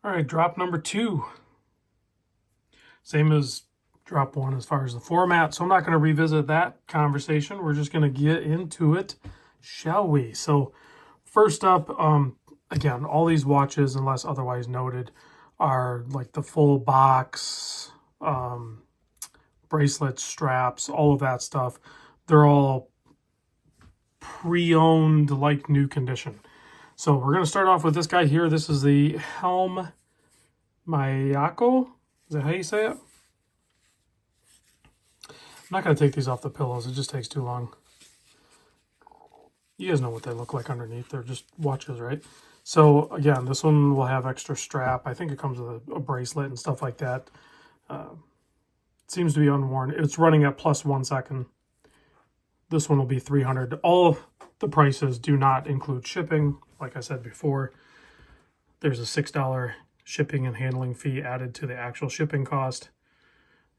All right, drop number 2. Same as drop 1 as far as the format, so I'm not going to revisit that conversation. We're just going to get into it, shall we? So first up, again, all these watches, unless otherwise noted, are like the full box, bracelets, straps, all of that stuff. They're all pre-owned, like new condition. So we're going to start off with this guy here. This is the Helm Mayako. Is that how you say it? I'm not going to take these off the pillows. It just takes too long. You guys know what they look like underneath. They're just watches, right? So again, this one will have extra strap. I think it comes with a bracelet and stuff like that. It seems to be unworn. It's running at plus 1 second. This one will be $300. All the prices do not include shipping. Like I said before, there's a $6 shipping and handling fee added to the actual shipping cost.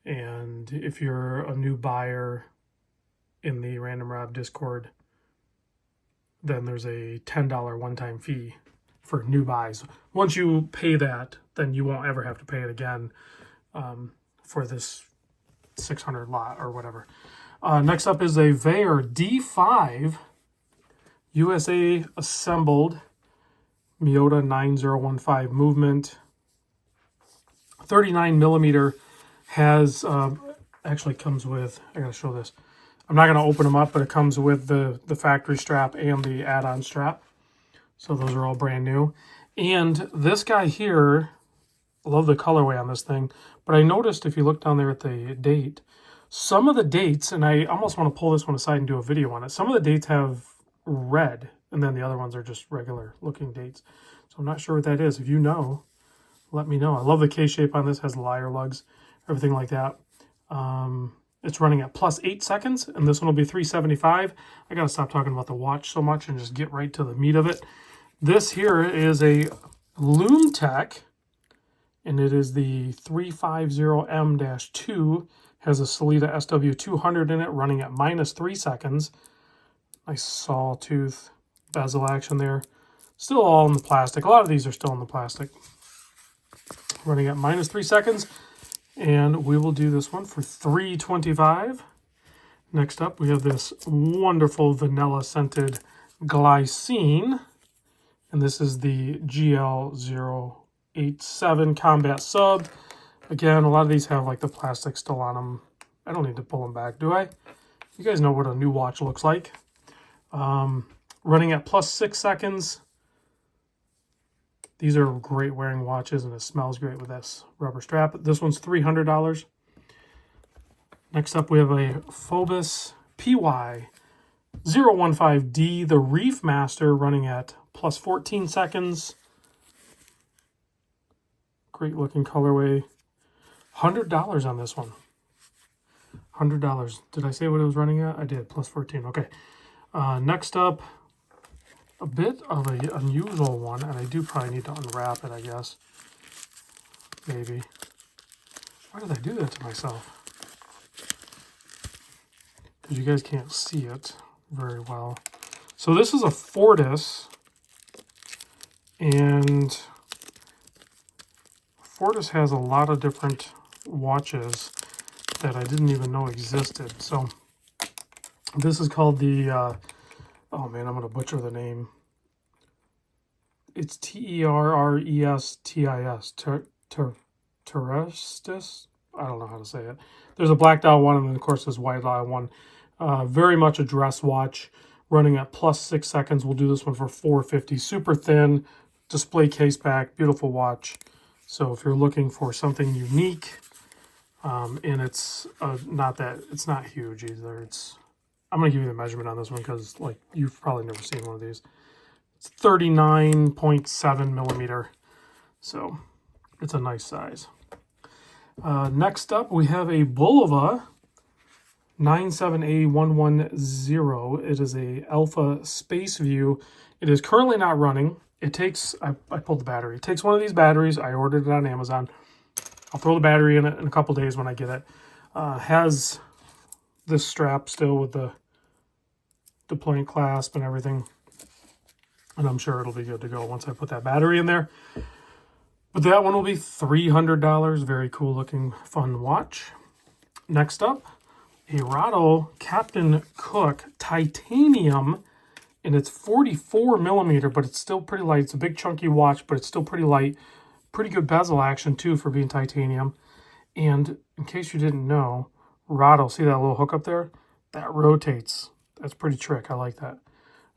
And if you're a new buyer in the Random Rob Discord, then there's a $10 one-time fee for new buys. Once you pay that, then you won't ever have to pay it again for this 600 lot or whatever. Next up is a Veyer D5 USA assembled Miyota 9015 movement. 39 millimeter has, actually comes with, I gotta show this. I'm not gonna open them up, but it comes with the factory strap and the add-on strap. So those are all brand new. And this guy here, I love the colorway on this thing, but I noticed if you look down there at the date, some of the dates, and I almost want to pull this one aside and do a video on it, some of the dates have red, and then the other ones are just regular looking dates. So I'm not sure what that is. If you know, let me know. I love the case shape on this, has lyre lugs, everything like that. It's running at plus 8 seconds, and this one will be $375. I gotta stop talking about the watch so much and just get right to the meat of it. This here is a Lumtech, and it is the 350M-2. Has a Sellita SW200 in it, running at minus 3 seconds. Nice sawtooth bezel action there. Still all in the plastic. A lot of these are still in the plastic. Running at minus 3 seconds. And we will do this one for $325. Next up, we have this wonderful vanilla scented glycine. And this is the GL087 Combat Sub. Again, a lot of these have like the plastic still on them. I don't need to pull them back, do I? You guys know what a new watch looks like. Running at plus 6 seconds. These are great wearing watches, and it smells great with this rubber strap. This one's $300. Next up, we have a Phobus PY015D, the Reef Master, running at plus 14 seconds. Great looking colorway. $100 on this one. $100. Did I say what it was running at? I did, plus 14. Okay. Next up, a bit of an unusual one, and I do probably need to unwrap it, I guess. Maybe. Why did I do that to myself? Because you guys can't see it very well. So this is a Fortis, and Fortis has a lot of different watches that I didn't even know existed. So this is called the, oh man, I'm going to butcher the name. It's Terrestis, Terrestis? I don't know how to say it. There's a black dial one, and then of course this white dial one. Very much a dress watch, running at plus 6 seconds. We'll do this one for $450. Super thin, display case back, beautiful watch. So if you're looking for something unique, and it's it's not huge either. I'm gonna give you the measurement on this one because like you've probably never seen one of these. It's 39.7 millimeter, so it's a nice size. Next up, we have a Bulliva 978110. It is a Alpha Space View. It is currently not running. It takes, I pulled the battery. It takes one of these batteries. I ordered it on Amazon. I'll throw the battery in it in a couple days when I get it. Has this strap still with the deployment clasp and everything. And I'm sure it'll be good to go once I put that battery in there. But that one will be $300. Very cool looking, fun watch. Next up, a Rado Captain Cook titanium, and it's 44 millimeter, but it's still pretty light. It's a big chunky watch, but it's still pretty light. Pretty good bezel action too for being titanium. And in case you didn't know, Rado, see that little hook up there? That rotates. That's pretty trick. I like that.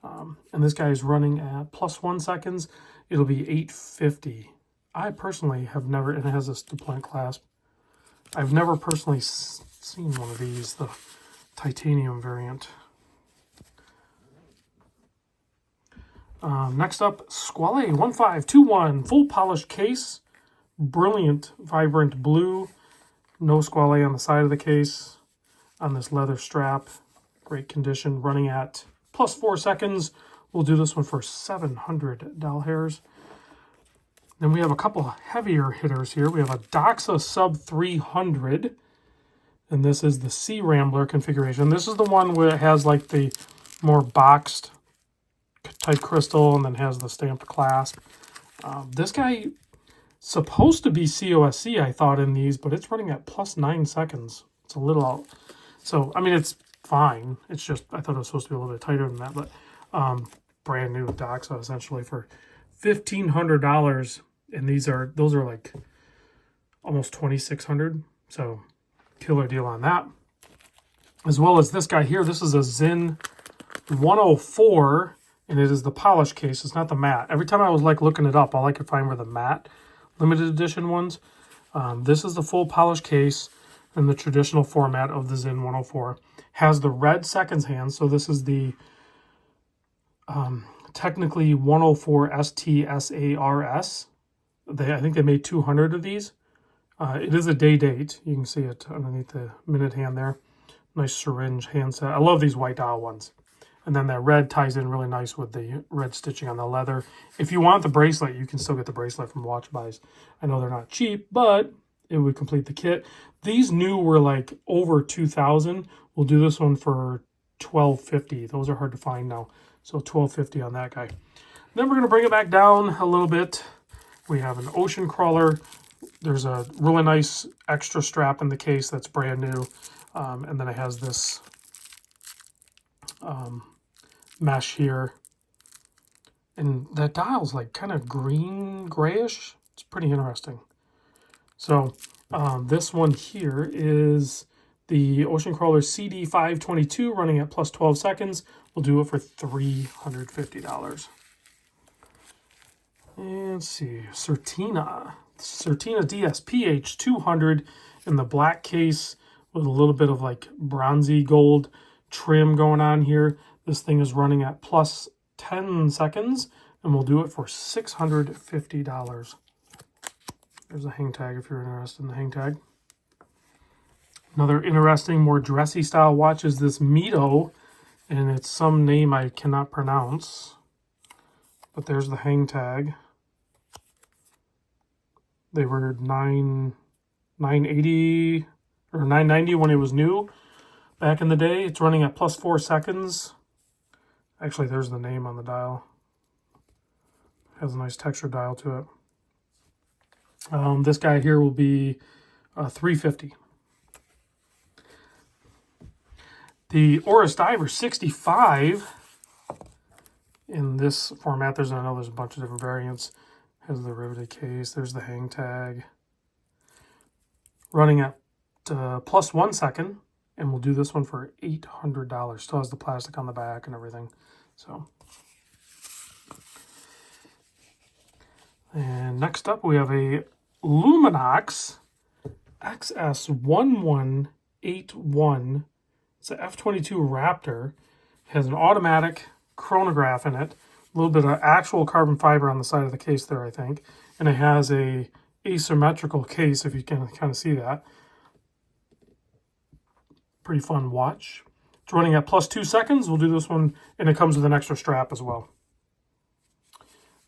And this guy is running at +1 seconds. It'll be $850. I personally have never, and it has this duplant clasp. I've never personally seen one of these, the titanium variant. Next up, Squal 1521, full polished case, brilliant, vibrant blue, no Squal on the side of the case, on this leather strap, great condition, running at +4 seconds. We'll do this one for $700. Then we have a couple heavier hitters here. We have a Doxa Sub 300, and this is the Sea Rambler configuration. This is the one where it has like the more boxed type crystal and then has the stamped clasp. This guy supposed to be COSC, I thought, in these, but it's running at +9 seconds. It's a little out. So, I mean, it's fine. It's just, I thought it was supposed to be a little bit tighter than that, but brand new Doxa essentially for $1,500. And those are like almost $2,600. So killer deal on that. As well as this guy here. This is a Zen 104, and it is the polish case. It's not the matte. Every time I was like looking it up, all I could find were the matte limited edition ones. This is the full polish case in the traditional format of the Zen 104. Has the red seconds hand. So this is the technically 104 STSARS. I think they made 200 of these. It is a day date. You can see it underneath the minute hand there. Nice syringe handset. I love these white dial ones. And then that red ties in really nice with the red stitching on the leather. If you want the bracelet, you can still get the bracelet from Watch Buys. I know they're not cheap, but it would complete the kit. These new were like over 2,000. We'll do this one for $1,250. Those are hard to find now. So $1,250 on that guy. Then we're going to bring it back down a little bit. We have an ocean crawler. There's a really nice extra strap in the case that's brand new. And then it has this mesh here. And that dial's like kind of green, grayish. It's pretty interesting. So this one here is the Ocean Crawler CD522 running at +12 seconds. We'll do it for $350. And let's see, Certina DSPH 200 in the black case with a little bit of like bronzy gold trim going on here. This thing is running at +10 seconds, and we'll do it for $650. There's a hang tag if you're interested in the hang tag. Another interesting, more dressy style watch is this Mito, and it's some name I cannot pronounce. But there's the hang tag. They were $980 or $990 when it was new back in the day. It's running at +4 seconds. Actually, there's the name on the dial. Has a nice texture dial to it. This guy here will be $350. The Orus Diver 65 in this format. I know there's a bunch of different variants. Has the riveted case. There's the hang tag. Running at +1 second, and we'll do this one for $800. Still has the plastic on the back and everything. So, and next up we have a Luminox XS1181. It's a F22 Raptor. It has an automatic chronograph in it. A little bit of actual carbon fiber on the side of the case there, I think. And it has a asymmetrical case, if you can kind of see that. Pretty fun watch. It's running at +2 seconds. We'll do this one, and it comes with an extra strap as well.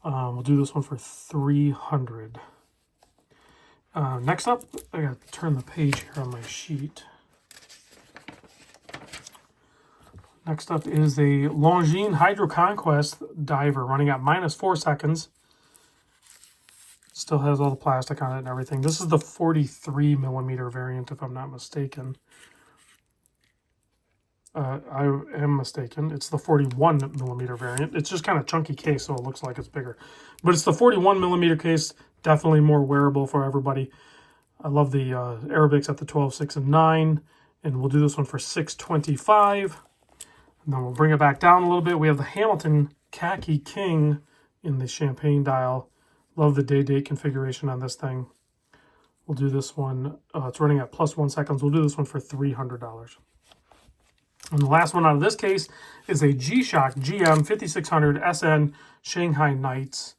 We'll do this one for $300. Next up, I gotta turn the page here on my sheet. Next up is a Longines Hydro Conquest diver running at -4 seconds. Still has all the plastic on it and everything. This is the 43 millimeter variant, if I'm not mistaken. I am mistaken. It's the 41 millimeter variant. It's just kind of chunky case, so it looks like it's bigger. But it's the 41 millimeter case. Definitely more wearable for everybody. I love the Arabics at the 12, 6, and 9. And we'll do this one for $625. And then we'll bring it back down a little bit. We have the Hamilton Khaki King in the champagne dial. Love the day-date configuration on this thing. We'll do this one. It's running at +1 seconds. We'll do this one for $300. And the last one out of this case is a G-Shock GM 5600 SN Shanghai Nights.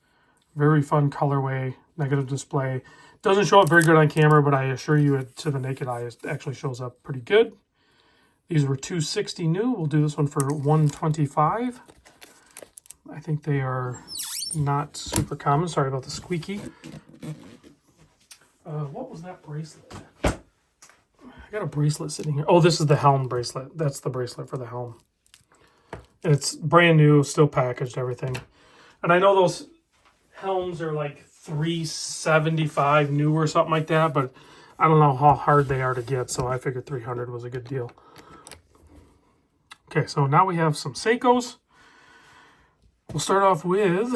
Very fun colorway, negative display. Doesn't show up very good on camera, but I assure you to the naked eye it actually shows up pretty good. These were $260 new. We'll do this one for $125. I think they are not super common. Sorry about the squeaky. What was that bracelet? I got a bracelet sitting here. Oh, this is the Helm bracelet. That's the bracelet for the Helm. And it's brand new, still packaged, everything. And I know those Helms are like $375 new or something like that, but I don't know how hard they are to get, so I figured $300 was a good deal. Okay, so now we have some Seikos. We'll start off with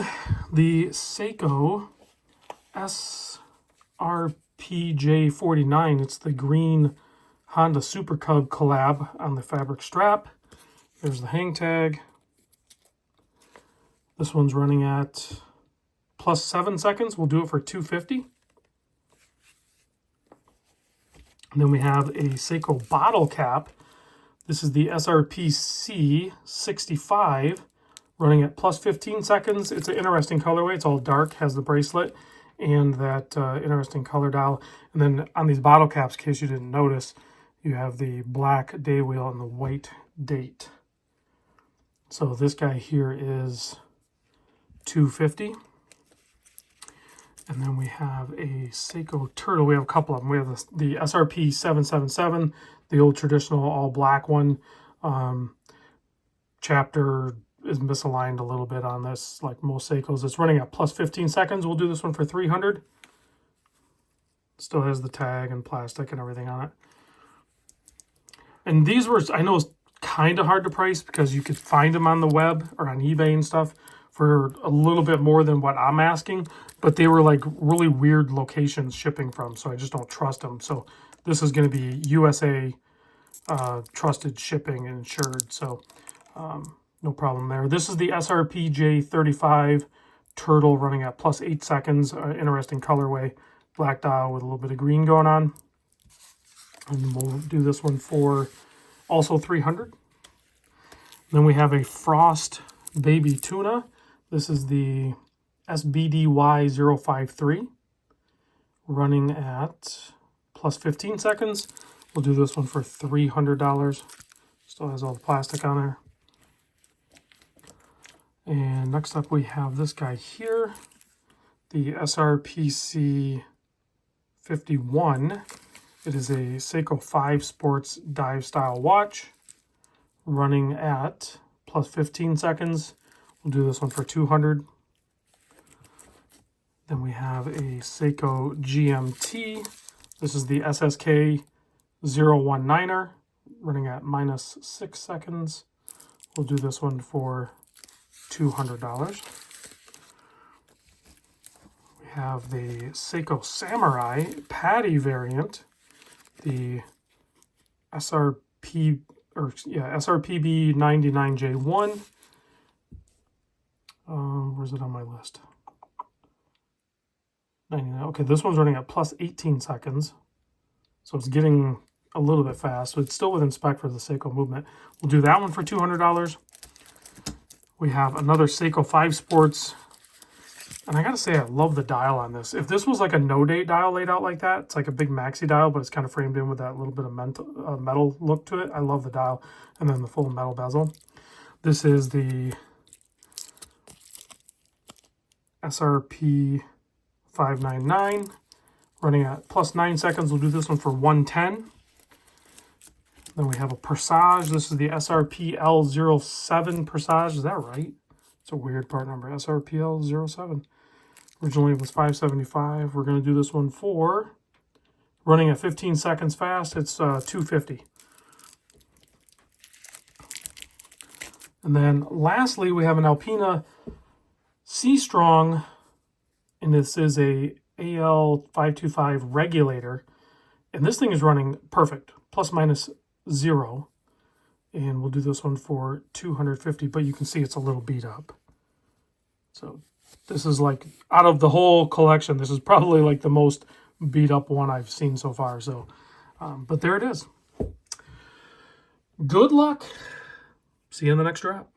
the Seikko SRPJ39. It's the green Honda Super Cub collab on the fabric strap. There's the hang tag. This one's running at +7 seconds. We'll do it for $250. And then we have a Seikko bottle cap. This is the SRPC 65, running at +15 seconds. It's an interesting colorway. It's all dark, has the bracelet and that interesting color dial. And then on these bottle caps, in case you didn't notice, you have the black day wheel and the white date. So this guy here is $250. And then we have a Seikko Turtle. We have a couple of them. We have the SRP777, the old traditional all black one. Chapter is misaligned a little bit on this, like most Seikkos. It's running at +15 seconds. We'll do this one for $300. Still has the tag and plastic and everything on it. And these were, I know it's kind of hard to price because you could find them on the web or on eBay and stuff for a little bit more than what I'm asking, but they were like really weird locations shipping from, so I just don't trust them. So this is going to be USA trusted shipping and insured, so no problem there. This is the SRPJ35 Turtle running at +8 seconds. Interesting colorway, black dial with a little bit of green going on. And we'll do this one for also $300. Then we have a Frost Baby Tuna. This is the SBDY053 running at +15 seconds. We'll do this one for $300. Still has all the plastic on there. And next up we have this guy here, the SRPC 51. It is a Seikko 5 Sports dive style watch running at +15 seconds. We'll do this one for $200. Then we have a Seikko GMT. This is the SSK 019er running at -6 seconds. We'll do this one for $200. We have the Seikko Samurai Patty variant, the SRPB 99J1. Where's it on my list? 99. Okay, this one's running at +18 seconds, so it's getting a little bit fast, but it's still within spec for the Seikko movement. We'll do that one for $200. We have another Seikko 5 Sports, and I gotta say I love the dial on this. If this was like a no-date dial laid out like that, it's like a big maxi dial, but it's kind of framed in with that little bit of metal look to it. I love the dial, and then the full metal bezel. This is the SRP 599 running at +9 seconds. We'll do this one for $110. Then we have a Persage. This is the SRPL07 Persage. Is that right? It's a weird part number. SRPL07. Originally it was 575. We're going to do this one for running at 15 seconds fast. It's 250. And then lastly, we have an Alpina Sea Strong, and this is a AL525 regulator. And this thing is running perfect, plus minus 0. And we'll do this one for 250, but you can see it's a little beat up. So this is like, out of the whole collection, this is probably like the most beat up one I've seen so far. So, but there it is. Good luck. See you in the next drop.